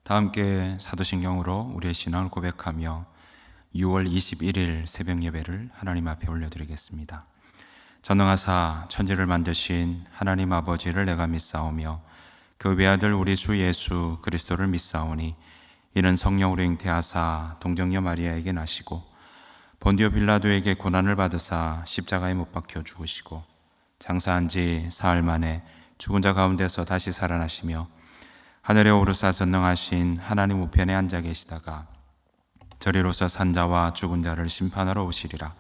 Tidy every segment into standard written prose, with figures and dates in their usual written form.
다 함께 사도신경으로 우리의 신앙을 고백하며 6월 21일 새벽 예배를 하나님 앞에 올려드리겠습니다. 전능하사 천지를 만드신 하나님 아버지를 내가 믿사오며 그 외아들 우리 주 예수 그리스도를 믿사오니 이는 성령으로 잉태하사 동정녀 마리아에게 나시고 본디오 빌라도에게 고난을 받으사 십자가에 못 박혀 죽으시고 장사한 지 사흘 만에 죽은 자 가운데서 다시 살아나시며 하늘에 오르사 전능하신 하나님 우편에 앉아 계시다가 저리로서 산자와 죽은 자를 심판하러 오시리라.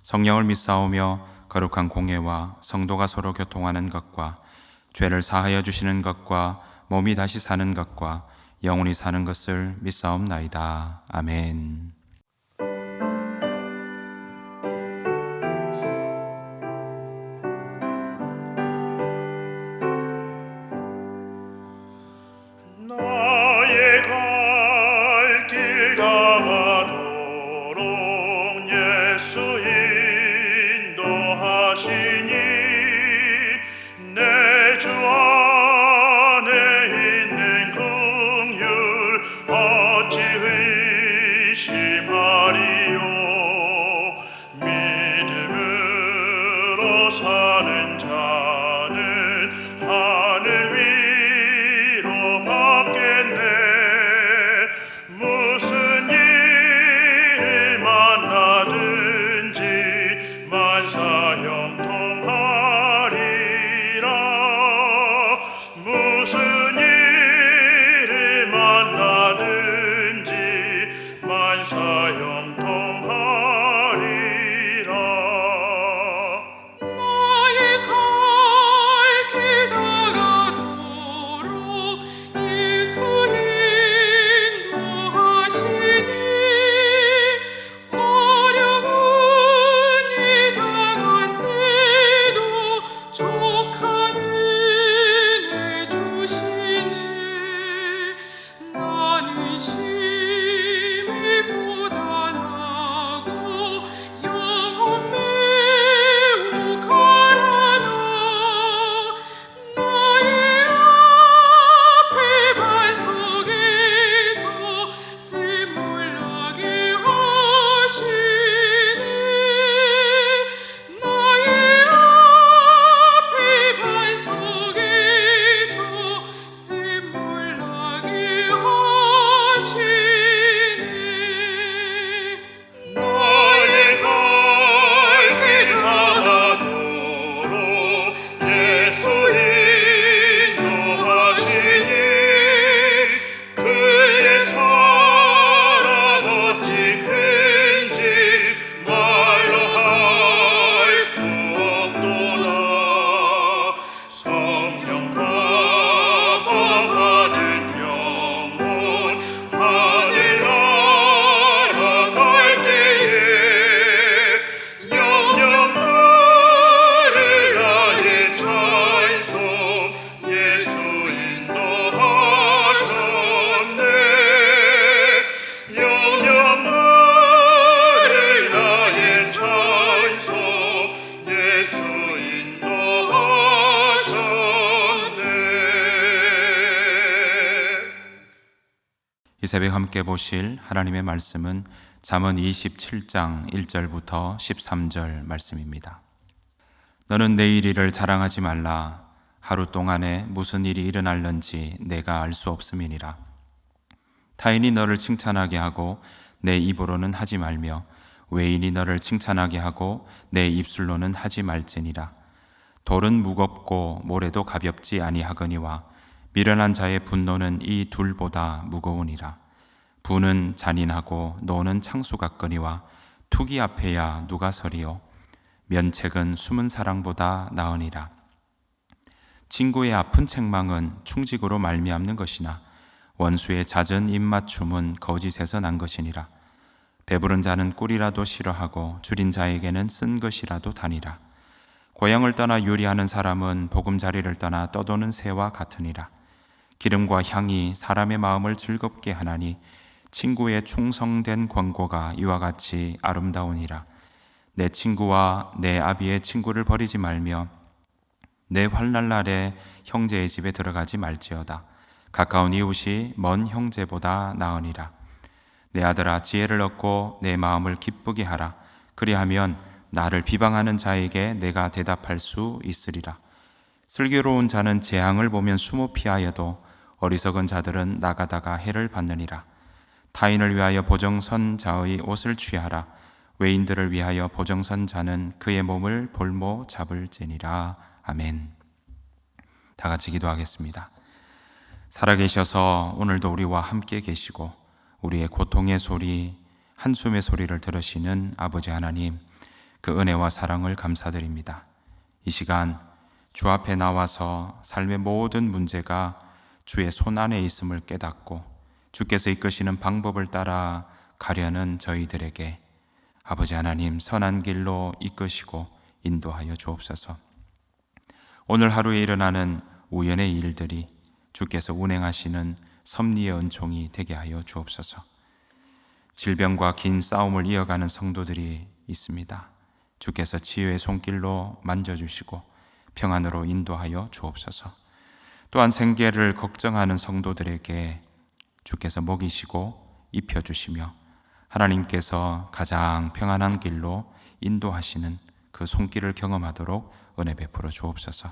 성령을 믿사오며 거룩한 공예와 성도가 서로 교통하는 것과 죄를 사하여 주시는 것과 몸이 다시 사는 것과 영원히 사는 것을 믿사옵나이다. 아멘. 나의 갈 길 다가도록 예수 인도하시니 내 주 안에 있는 긍휼 어찌 의심하리요. 믿음으로 사는 자는 하늘 위로 받겠네. 무슨 일을 만나든지 만사형통하리라. 무슨 일을 만나든지 만사형통하리라. 나의 갈 길 다가도록 예수 인도하시니 어려운 일 당한 때도 족한 은혜 주시니 나는 심히 고단하고 영혼 매우 가라나. 나의 앞에 반석에서 샘물 나게 하시니 나의 앞에 반석에서 샘물 나게 하시니 나의 갈 길 다가도록 예수 인도하시니 그의 사랑 어찌 큰지 말로 할 수 없도다. 성령 감화 받은 영혼 하늘 날아갈 때에 영영 들을 나의 찬송 예수 인도하셨네. 영영 들을 나의 찬송 예수 인도하셨네. 이 새벽 함께 보실 하나님의 말씀은 잠언 27장 1절부터 13절 말씀입니다. 너는 내일 일을 자랑하지 말라. 하루 동안에 무슨 일이 일어날는지 내가 알 수 없음이니라. 타인이 너를 칭찬하게 하고 내 입으로는 하지 말며 외인이 너를 칭찬하게 하고 내 입술로는 하지 말지니라. 돌은 무겁고 모래도 가볍지 아니하거니와 미련한 자의 분노는 이 둘보다 무거우니라. 부는 잔인하고 노는 창수 같거니와 투기 앞에야 누가 서리요. 면책은 숨은 사랑보다 나으니라. 친구의 아픈 책망은 충직으로 말미암는 것이나 원수의 잦은 입맞춤은 거짓에서 난 것이니라. 배부른 자는 꿀이라도 싫어하고 줄인 자에게는 쓴 것이라도 다니라. 고향을 떠나 유리하는 사람은 보금자리를 떠나 떠도는 새와 같으니라. 기름과 향이 사람의 마음을 즐겁게 하나니 친구의 충성된 권고가 이와 같이 아름다우니라. 내 친구와 내 아비의 친구를 버리지 말며 내 환난 날에 형제의 집에 들어가지 말지어다. 가까운 이웃이 먼 형제보다 나으니라. 내 아들아, 지혜를 얻고 내 마음을 기쁘게 하라. 그리하면 나를 비방하는 자에게 내가 대답할 수 있으리라. 슬기로운 자는 재앙을 보면 숨어 피하여도 어리석은 자들은 나가다가 해를 받느니라. 타인을 위하여 보정선 자의 옷을 취하라. 외인들을 위하여 보정선 자는 그의 몸을 볼모 잡을지니라. 아멘. 다 같이 기도하겠습니다. 살아계셔서 오늘도 우리와 함께 계시고 우리의 고통의 소리, 한숨의 소리를 들으시는 아버지 하나님, 그 은혜와 사랑을 감사드립니다. 이 시간 주 앞에 나와서 삶의 모든 문제가 주의 손 안에 있음을 깨닫고 주께서 이끄시는 방법을 따라 가려는 저희들에게 아버지 하나님 선한 길로 이끄시고 인도하여 주옵소서. 오늘 하루에 일어나는 우연의 일들이 주께서 운행하시는 섭리의 은총이 되게 하여 주옵소서. 질병과 긴 싸움을 이어가는 성도들이 있습니다. 주께서 치유의 손길로 만져주시고 평안으로 인도하여 주옵소서. 또한 생계를 걱정하는 성도들에게 주께서 먹이시고 입혀주시며 하나님께서 가장 평안한 길로 인도하시는 그 손길을 경험하도록 은혜 베풀어 주옵소서.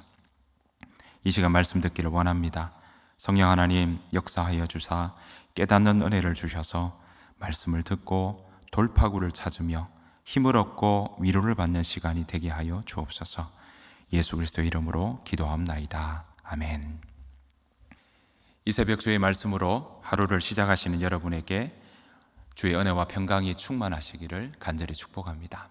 이 시간 말씀 듣기를 원합니다. 성령 하나님 역사하여 주사 깨닫는 은혜를 주셔서 말씀을 듣고 돌파구를 찾으며 힘을 얻고 위로를 받는 시간이 되게 하여 주옵소서. 예수 그리스도의 이름으로 기도합나이다. 아멘. 이 새벽 주의 말씀으로 하루를 시작하시는 여러분에게 주의 은혜와 평강이 충만하시기를 간절히 축복합니다.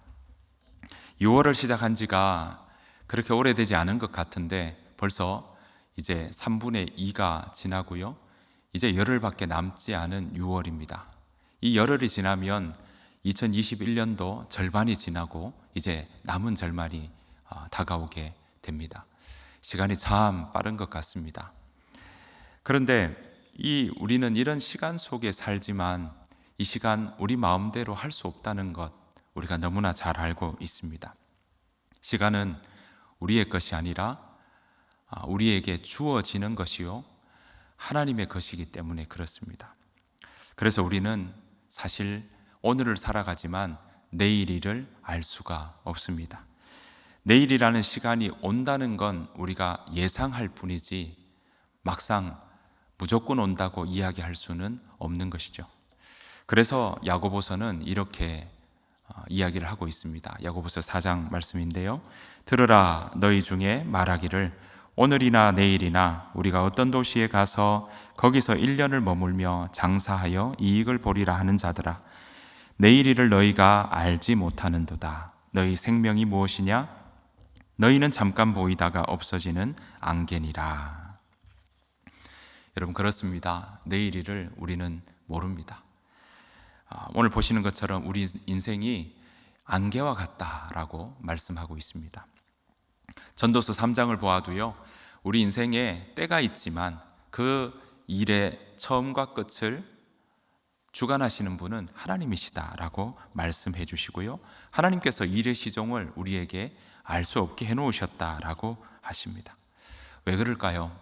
6월을 시작한 지가 그렇게 오래되지 않은 것 같은데 벌써 이제 3분의 2가 지나고요. 이제 열흘밖에 남지 않은 6월입니다. 이 열흘이 지나면 2021년도 절반이 지나고 이제 남은 절반이 다가오게 됩니다. 시간이 참 빠른 것 같습니다. 그런데 우리는 이런 시간 속에 살지만 이 시간 우리 마음대로 할 수 없다는 것 우리가 너무나 잘 알고 있습니다. 시간은 우리의 것이 아니라 우리에게 주어지는 것이요 하나님의 것이기 때문에 그렇습니다. 그래서 우리는 사실 오늘을 살아가지만 내일 일을 알 수가 없습니다. 내일이라는 시간이 온다는 건 우리가 예상할 뿐이지 막상 무조건 온다고 이야기할 수는 없는 것이죠. 그래서 야고보서는 이렇게 이야기를 하고 있습니다. 야고보서 4장 말씀인데요. 들으라, 너희 중에 말하기를 오늘이나 내일이나 우리가 어떤 도시에 가서 거기서 1년을 머물며 장사하여 이익을 보리라 하는 자들아, 내일 일을 너희가 알지 못하는도다. 너희 생명이 무엇이냐? 너희는 잠깐 보이다가 없어지는 안개니라. 여러분, 그렇습니다. 내일 일을 우리는 모릅니다. 오늘 보시는 것처럼 우리 인생이 안개와 같다라고 말씀하고 있습니다. 전도서 3장을 보아도요, 우리 인생에 때가 있지만 그 일의 처음과 끝을 주관하시는 분은 하나님이시다라고 말씀해 주시고요, 하나님께서 일의 시종을 우리에게 알 수 없게 해놓으셨다라고 하십니다. 왜 그럴까요?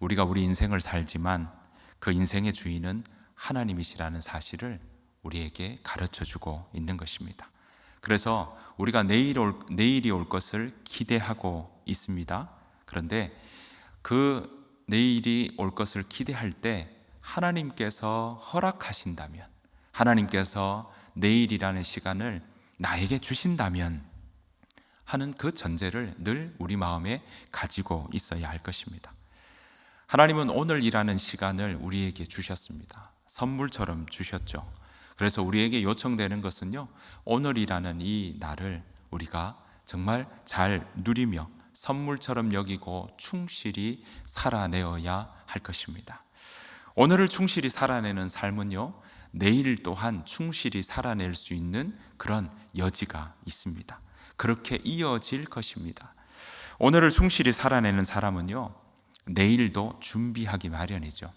우리가 우리 인생을 살지만 그 인생의 주인은 하나님이시라는 사실을 우리에게 가르쳐주고 있는 것입니다. 그래서 우리가 내일이 올 것을 기대하고 있습니다. 그런데 그 내일이 올 것을 기대할 때 하나님께서 허락하신다면, 하나님께서 내일이라는 시간을 나에게 주신다면 하는 그 전제를 늘 우리 마음에 가지고 있어야 할 것입니다. 하나님은 오늘이라는 시간을 우리에게 주셨습니다. 선물처럼 주셨죠. 그래서 우리에게 요청되는 것은요, 오늘이라는 이 날을 우리가 정말 잘 누리며 선물처럼 여기고 충실히 살아내어야 할 것입니다. 오늘을 충실히 살아내는 삶은요, 내일 또한 충실히 살아낼 수 있는 그런 여지가 있습니다. 그렇게 이어질 것입니다. 오늘을 충실히 살아내는 사람은요, 내일도 준비하기 마련이죠.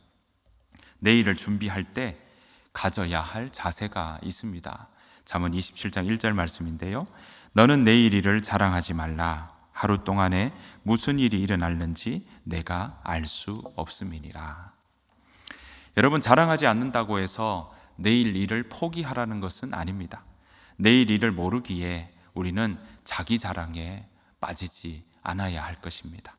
내일을 준비할 때 가져야 할 자세가 있습니다. 잠언 27장 1절 말씀인데요. 너는 내일 일을 자랑하지 말라. 하루 동안에 무슨 일이 일어날는지 내가 알 수 없음이니라. 여러분, 자랑하지 않는다고 해서 내일 일을 포기하라는 것은 아닙니다. 내일 일을 모르기에 우리는 자기 자랑에 빠지지 않아야 할 것입니다.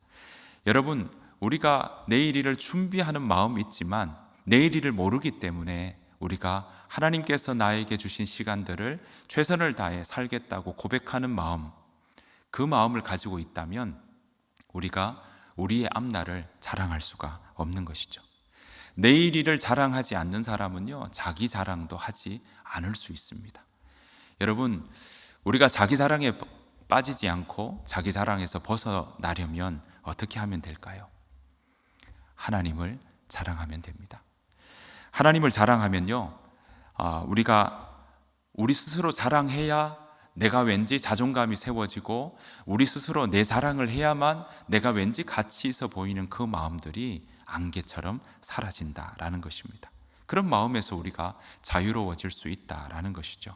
여러분, 우리가 내일 일을 준비하는 마음이 있지만 내일 일을 모르기 때문에 우리가 하나님께서 나에게 주신 시간들을 최선을 다해 살겠다고 고백하는 마음, 그 마음을 가지고 있다면 우리가 우리의 앞날을 자랑할 수가 없는 것이죠. 내일 일을 자랑하지 않는 사람은요, 자기 자랑도 하지 않을 수 있습니다. 여러분, 우리가 자기 자랑에 빠지지 않고 자기 자랑에서 벗어나려면 어떻게 하면 될까요? 하나님을 자랑하면 됩니다. 하나님을 자랑하면요, 우리가 우리 스스로 자랑해야 내가 왠지 자존감이 세워지고 우리 스스로 내 자랑을 해야만 내가 왠지 가치 있어 보이는 그 마음들이 안개처럼 사라진다라는 것입니다. 그런 마음에서 우리가 자유로워질 수 있다라는 것이죠.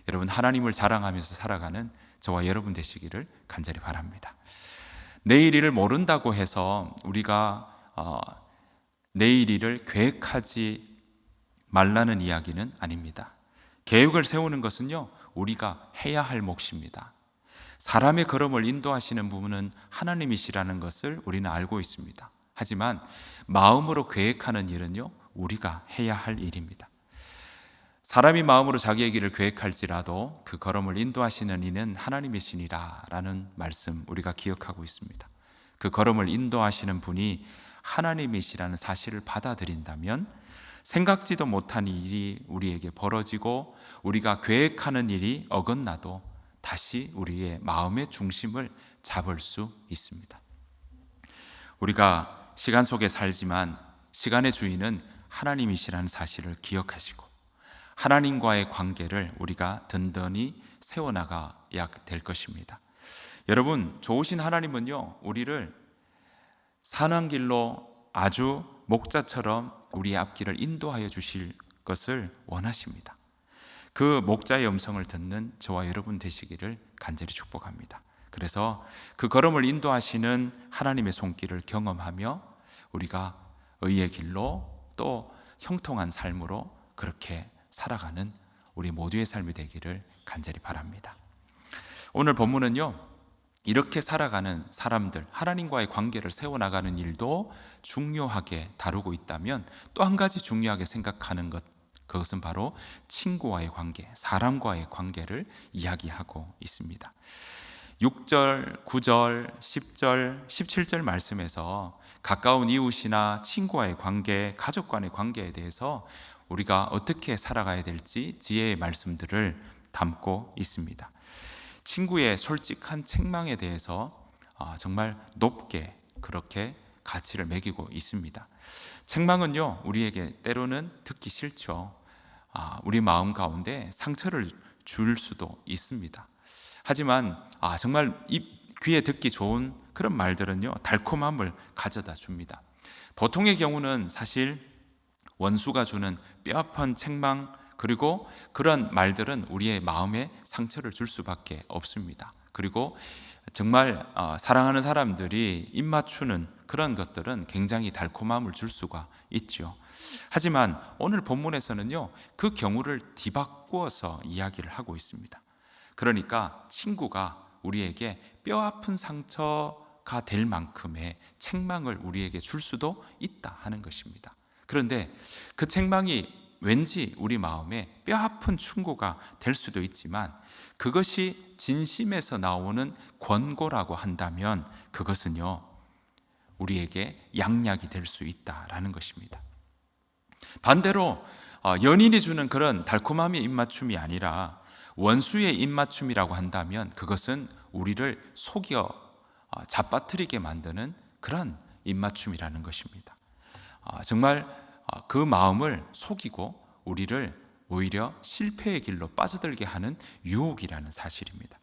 여러분, 하나님을 자랑하면서 살아가는 저와 여러분 되시기를 간절히 바랍니다. 내일 일을 모른다고 해서 우리가 내일 일을 계획하지 말라는 이야기는 아닙니다. 계획을 세우는 것은요, 우리가 해야 할 몫입니다. 사람의 걸음을 인도하시는 분은 하나님이시라는 것을 우리는 알고 있습니다. 하지만 마음으로 계획하는 일은요, 우리가 해야 할 일입니다. 사람이 마음으로 자기의 길을 계획할지라도 그 걸음을 인도하시는 이는 하나님이시니라 라는 말씀 우리가 기억하고 있습니다. 그 걸음을 인도하시는 분이 하나님이시라는 사실을 받아들인다면 생각지도 못한 일이 우리에게 벌어지고 우리가 계획하는 일이 어긋나도 다시 우리의 마음의 중심을 잡을 수 있습니다. 우리가 시간 속에 살지만 시간의 주인은 하나님이시라는 사실을 기억하시고 하나님과의 관계를 우리가 든든히 세워나가야 될 것입니다. 여러분, 좋으신 하나님은요, 우리를 선한 길로 아주 목자처럼 우리의 앞길을 인도하여 주실 것을 원하십니다. 그 목자의 음성을 듣는 저와 여러분 되시기를 간절히 축복합니다. 그래서 그 걸음을 인도하시는 하나님의 손길을 경험하며 우리가 의의 길로 또 형통한 삶으로 그렇게 살아가는 우리 모두의 삶이 되기를 간절히 바랍니다. 오늘 본문은요, 이렇게 살아가는 사람들, 하나님과의 관계를 세워나가는 일도 중요하게 다루고 있다면 또 한 가지 중요하게 생각하는 것, 그것은 바로 친구와의 관계, 사람과의 관계를 이야기하고 있습니다. 6절, 9절, 10절, 17절 말씀에서 가까운 이웃이나 친구와의 관계, 가족 간의 관계에 대해서 우리가 어떻게 살아가야 될지 지혜의 말씀들을 담고 있습니다. 친구의 솔직한 책망에 대해서 정말 높게 그렇게 가치를 매기고 있습니다. 책망은요, 우리에게 때로는 듣기 싫죠. 우리 마음 가운데 상처를 줄 수도 있습니다. 하지만 정말 귀에 듣기 좋은 그런 말들은요, 달콤함을 가져다 줍니다. 보통의 경우는 사실 원수가 주는 뼈아픈 책망, 그리고 그런 말들은 우리의 마음에 상처를 줄 수밖에 없습니다. 그리고 정말 사랑하는 사람들이 입맞추는 그런 것들은 굉장히 달콤함을 줄 수가 있죠. 하지만 오늘 본문에서는요, 그 경우를 뒤바꾸어서 이야기를 하고 있습니다. 그러니까 친구가 우리에게 뼈아픈 상처가 될 만큼의 책망을 우리에게 줄 수도 있다 하는 것입니다. 그런데 그 책망이 왠지 우리 마음에 뼈아픈 충고가 될 수도 있지만 그것이 진심에서 나오는 권고라고 한다면 그것은요, 우리에게 양약이 될 수 있다라는 것입니다. 반대로 연인이 주는 그런 달콤함의 입맞춤이 아니라 원수의 입맞춤이라고 한다면 그것은 우리를 속여 잡아뜨리게 만드는 그런 입맞춤이라는 것입니다. 정말 그 마음을 속이고 우리를 오히려 실패의 길로 빠져들게 하는 유혹이라는 사실입니다.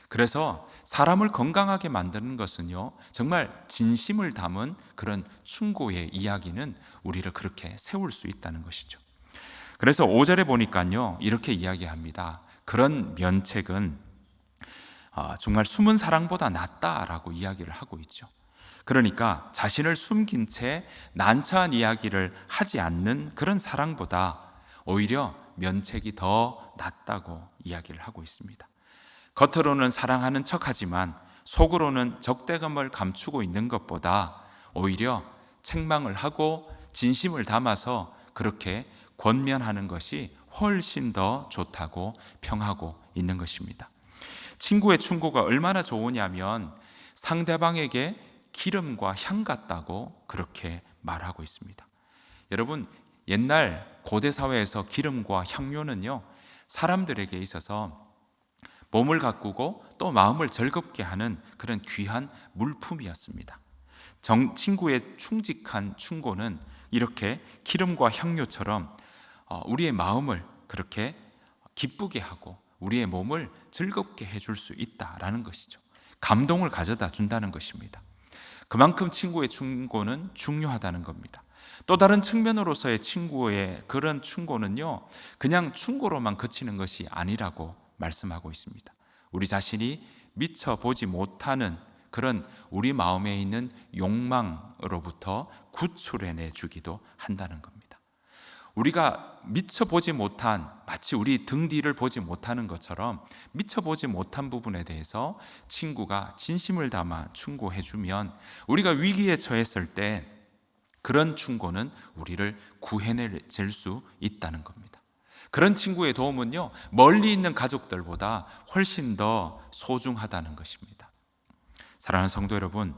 그래서 사람을 건강하게 만드는 것은요, 정말 진심을 담은 그런 충고의 이야기는 우리를 그렇게 세울 수 있다는 것이죠. 그래서 5절에 보니까요, 이렇게 이야기합니다. 그런 면책은 정말 숨은 사랑보다 낫다라고 이야기를 하고 있죠. 그러니까 자신을 숨긴 채 난처한 이야기를 하지 않는 그런 사랑보다 오히려 면책이 더 낫다고 이야기를 하고 있습니다. 겉으로는 사랑하는 척하지만 속으로는 적대감을 감추고 있는 것보다 오히려 책망을 하고 진심을 담아서 그렇게 권면하는 것이 훨씬 더 좋다고 평하고 있는 것입니다. 친구의 충고가 얼마나 좋으냐면 상대방에게 기름과 향 같다고 그렇게 말하고 있습니다. 여러분, 옛날 고대 사회에서 기름과 향료는요, 사람들에게 있어서 몸을 가꾸고 또 마음을 즐겁게 하는 그런 귀한 물품이었습니다. 친구의 충직한 충고는 이렇게 기름과 향료처럼 우리의 마음을 그렇게 기쁘게 하고 우리의 몸을 즐겁게 해줄 수 있다라는 것이죠. 감동을 가져다 준다는 것입니다. 그만큼 친구의 충고는 중요하다는 겁니다. 또 다른 측면으로서의 친구의 그런 충고는요, 그냥 충고로만 그치는 것이 아니라고 말씀하고 있습니다. 우리 자신이 미처 보지 못하는 그런 우리 마음에 있는 욕망으로부터 구출해내 주기도 한다는 겁니다. 우리가 미처 보지 못한, 마치 우리 등 뒤를 보지 못하는 것처럼 미처 보지 못한 부분에 대해서 친구가 진심을 담아 충고해 주면 우리가 위기에 처했을 때 그런 충고는 우리를 구해낼 수 있다는 겁니다. 그런 친구의 도움은요, 멀리 있는 가족들보다 훨씬 더 소중하다는 것입니다. 사랑하는 성도 여러분,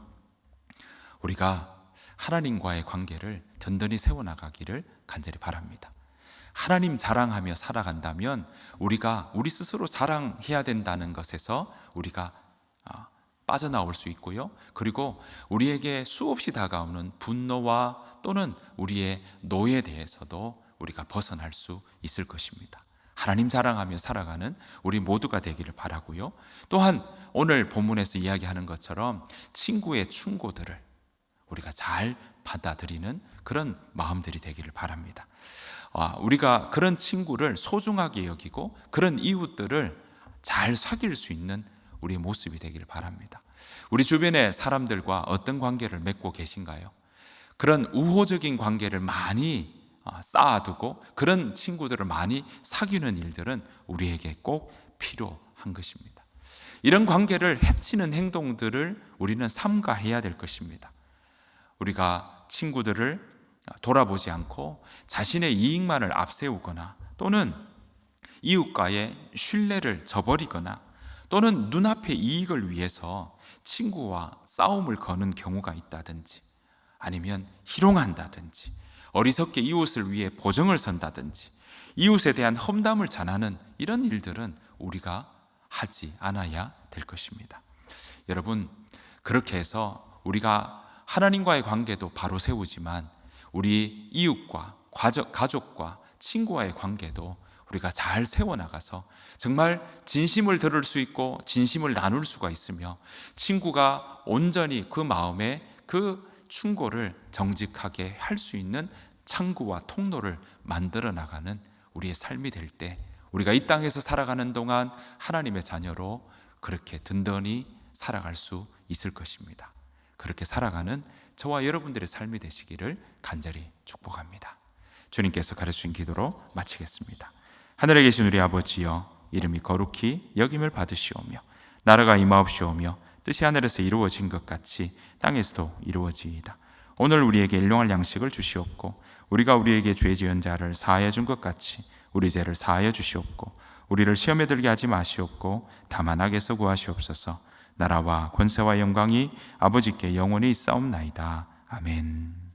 우리가 하나님과의 관계를 든든히 세워나가기를 간절히 바랍니다. 하나님 자랑하며 살아간다면 우리가 우리 스스로 자랑해야 된다는 것에서 우리가 빠져나올 수 있고요. 그리고 우리에게 수없이 다가오는 분노와 또는 우리의 노에 대해서도 우리가 벗어날 수 있을 것입니다. 하나님 자랑하며 살아가는 우리 모두가 되기를 바라고요. 또한 오늘 본문에서 이야기하는 것처럼 친구의 충고들을 우리가 잘 받아들이는 그런 마음들이 되기를 바랍니다. 우리가 그런 친구를 소중하게 여기고 그런 이웃들을 잘 사귈 수 있는 우리의 모습이 되기를 바랍니다. 우리 주변의 사람들과 어떤 관계를 맺고 계신가요? 그런 우호적인 관계를 많이 쌓아두고 그런 친구들을 많이 사귀는 일들은 우리에게 꼭 필요한 것입니다. 이런 관계를 해치는 행동들을 우리는 삼가해야 될 것입니다. 우리가 친구들을 돌아보지 않고 자신의 이익만을 앞세우거나 또는 이웃과의 신뢰를 저버리거나 또는 눈앞의 이익을 위해서 친구와 싸움을 거는 경우가 있다든지 아니면 희롱한다든지 어리석게 이웃을 위해 보정을 선다든지 이웃에 대한 험담을 전하는 이런 일들은 우리가 하지 않아야 될 것입니다. 여러분, 그렇게 해서 우리가 하나님과의 관계도 바로 세우지만 우리 이웃과 가족과 친구와의 관계도 우리가 잘 세워나가서 정말 진심을 들을 수 있고 진심을 나눌 수가 있으며 친구가 온전히 그 마음에 그 충고를 정직하게 할 수 있는 창구와 통로를 만들어 나가는 우리의 삶이 될 때 우리가 이 땅에서 살아가는 동안 하나님의 자녀로 그렇게 든든히 살아갈 수 있을 것입니다. 그렇게 살아가는 저와 여러분들의 삶이 되시기를 간절히 축복합니다. 주님께서 가르치신 기도로 마치겠습니다. 하늘에 계신 우리 아버지여, 이름이 거룩히 여김을 받으시오며 나라가 임하옵시오며 뜻이 하늘에서 이루어진 것 같이 땅에서도 이루어지이다. 오늘 우리에게 일용할 양식을 주시옵고 우리가 우리에게 죄 지은 자를 사하여 준 것 같이 우리 죄를 사하여 주시옵고 우리를 시험에 들게 하지 마시옵고 다만 악에서 구하시옵소서. 나라와 권세와 영광이 아버지께 영원히 있사옵나이다. 아멘.